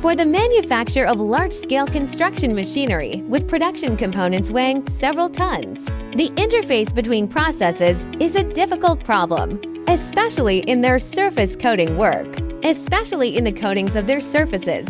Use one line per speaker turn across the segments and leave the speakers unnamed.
for the manufacture of large-scale construction machinery with production components weighing several tons. The interface between processes is a difficult problem, especially in their surface coating work. Especially in the coatings of their surfaces,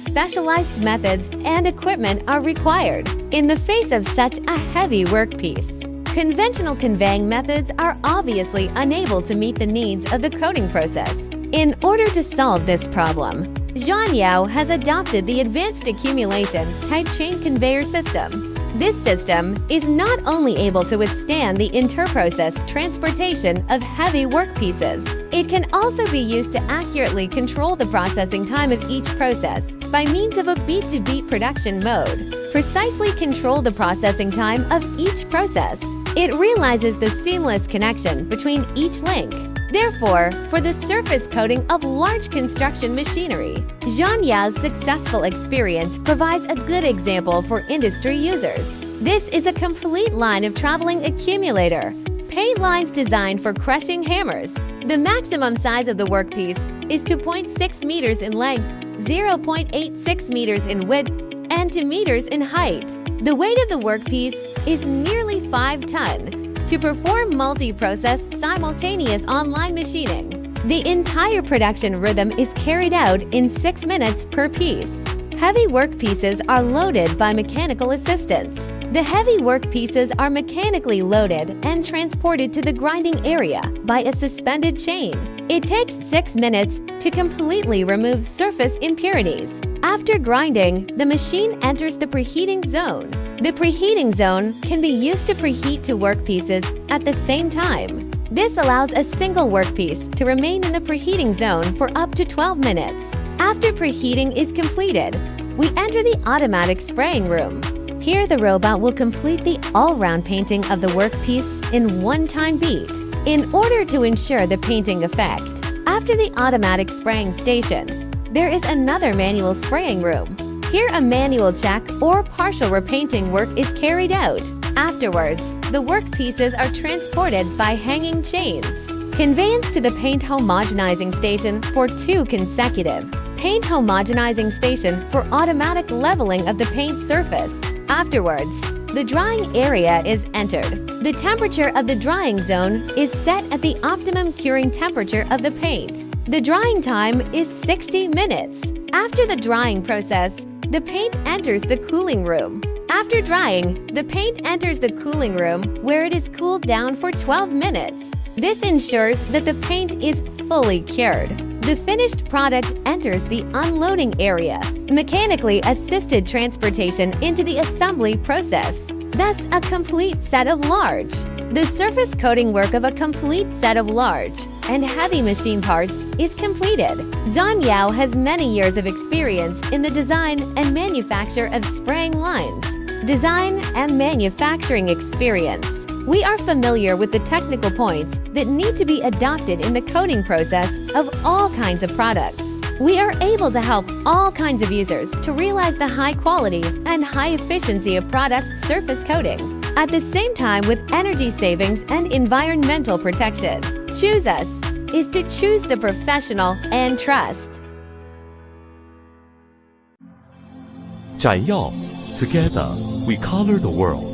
specialized methods and equipment are required in the face of such a heavy workpiece. Conventional conveying methods are obviously unable to meet the needs of the coating process. In order to solve this problem, Zhanyao has adopted the advanced accumulation tight chain conveyor system. This system is not only able to withstand the inter-process transportation of heavy workpieces, it can also be used to accurately control the processing time of each process by means of a beat-to-beat production mode. Precisely control the processing time of each process. It realizes the seamless connection between each link. Therefore, for the surface coating of large construction machinery, Zhanyao's successful experience provides a good example for industry users. This is a complete line of traveling accumulator, paint lines designed for crushing hammers. The maximum size of the workpiece is 2.6 meters in length, 0.86 meters in width, and 2 meters in height. The weight of the workpiece is nearly 5 tons. To perform multi-process simultaneous online machining, the entire production rhythm is carried out in 6 minutes per piece. Heavy workpieces are loaded by mechanical assistance. The heavy workpieces are mechanically loaded and transported to the grinding area by a suspended chain. It takes 6 minutes to completely remove surface impurities. After grinding, the machine enters the preheating zone. The preheating zone can be used to preheat 2 workpieces at the same time. This allows a single workpiece to remain in the preheating zone for up to 12 minutes. After preheating is completed, we enter the automatic spraying room. Here the robot will complete the all-round painting of the workpiece in one-time beat. In order to ensure the painting effect, after the automatic spraying station, there is another manual spraying room. Here a manual check or partial repainting work is carried out. Afterwards, the workpieces are transported by hanging chains. Conveyance to the paint homogenizing station for 2 consecutive. Paint homogenizing station for automatic leveling of the paint surface. Afterwards, the drying area is entered. The temperature of the drying zone is set at the optimum curing temperature of the paint. The drying time is 60 minutes. After the drying process, the paint enters the cooling room. After drying, the paint enters the cooling room where it is cooled down for 12 minutes. This ensures that the paint is fully cured. The finished product enters the unloading area, mechanically assisted transportation into the assembly process. Thus, a complete set of large. The surface coating work of a complete set of large and heavy machine parts is completed. Zhanyao has many years of experience in the design and manufacture of spraying lines. Design and manufacturing experience. We are familiar with the technical points that need to be adopted in the coating process of all kinds of products. We are able to help all kinds of users to realize the high quality and high efficiency of product surface coating, at the same time with energy savings and environmental protection. Choose us is to choose the professional and trust.
展耀 Together we color the world.